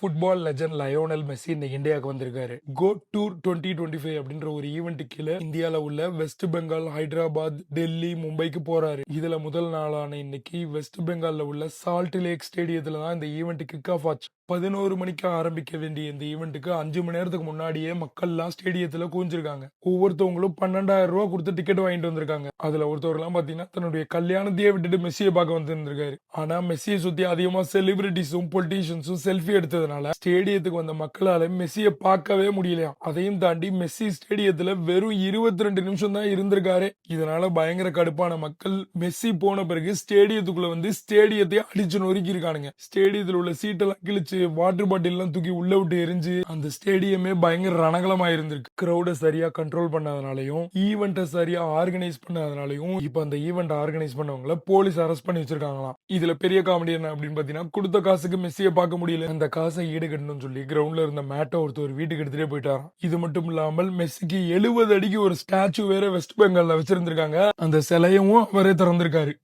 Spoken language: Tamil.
ஃபுட்பால் லெஜண்ட் லயோனல் மெஸ்ஸி இன்னைக்கு இந்தியாவுக்கு வந்திருக்காரு. கோ டூர் 2025 அப்படின்ற ஒரு ஈவெண்ட் கீழே இந்தியால உள்ள வெஸ்ட் பெங்கால், ஹைதராபாத், டெல்லி, மும்பைக்கு போறாரு. இதுல முதல் நாளான இன்னைக்கு வெஸ்ட் பெங்கால்ல உள்ள சால்ட் லேக் ஸ்டேடியத்துல தான் இந்த ஈவெண்ட் கிக் ஆஃப் ஆச்சு. 11 மணிக்கு ஆரம்பிக்க வேண்டிய இந்த ஈவெண்ட்டுக்கு 5 மணி நேரத்துக்கு முன்னாடியே மக்கள்லாம் ஸ்டேடியத்துல கூஞ்சிருக்காங்க. ஒவ்வொருத்தவங்களும் 12,000 ரூபாய் கொடுத்து டிக்கெட் வாங்கிட்டு வந்திருக்காங்க. அதுல ஒருத்தவர்லாம் பாத்தீங்கன்னா தன்னுடைய கல்யாணத்தையே விட்டுட்டு மெஸ்ஸியை பார்க்க வந்திருந்திருக்காரு. ஆனா மெஸ்ஸியை சுத்தி அதிகமா செலிபிரிட்டிஸும் பொலிட்டீஷியன்ஸும் செல்ஃபி எடுத்ததுனால ஸ்டேடியத்துக்கு வந்த மக்களால மெஸ்ஸியை பார்க்கவே முடியலையாம். அதையும் தாண்டி மெஸ்ஸி ஸ்டேடியத்துல வெறும் 22 நிமிஷம் தான் இருந்திருக்காரு. இதனால பயங்கர கடுப்பான மக்கள் மெஸ்ஸி போன பிறகு ஸ்டேடியத்துக்குள்ள வந்து ஸ்டேடியத்தை அடிச்சு நொறுக்கி இருக்கானுங்க. ஸ்டேடியத்துல உள்ள சீட்டெல்லாம் கிழிச்சு வாட்டர் பாட்டில் எல்லாம் தூக்கி உள்ள விட்டு எரிஞ்சு அந்த ஸ்டேடியமே பயங்கர ரணகலமா இருந்திருக்கு. கிரௌட சரியா கண்ட்ரோல் பண்ணாதனாலையும் ஈவெண்ட்டை சரியா ஆர்கனைஸ் பண்ணாதனாலையும் இப்ப அந்த ஈவெண்ட் ஆர்கனைஸ் பண்ணவங்கள போலீஸ் அரெஸ்ட் பண்ணி வச்சிருக்காங்களாம். இதுல பெரிய காமெடி என்ன அப்படின்னு பாத்தீங்கன்னா, கொடுத்த காசுக்கு மெஸ்ஸியை பார்க்க முடியல. அந்த காசை ஈடுகட்டணும்னு சொல்லி கிரவுண்ட்ல இருந்த மேட்டை ஒருத்தர் வீட்டுக்கு எடுத்துட்டே போயிட்டாராம். இது மட்டும் இல்லாமல் மெஸ்ஸிக்கு 70 அடிக்கு ஒரு ஸ்டாச்சு வேற வெஸ்ட் பெங்கால்ல வச்சிருந்திருக்காங்க. அந்த சிலையும் அவரே திறந்திருக்காரு.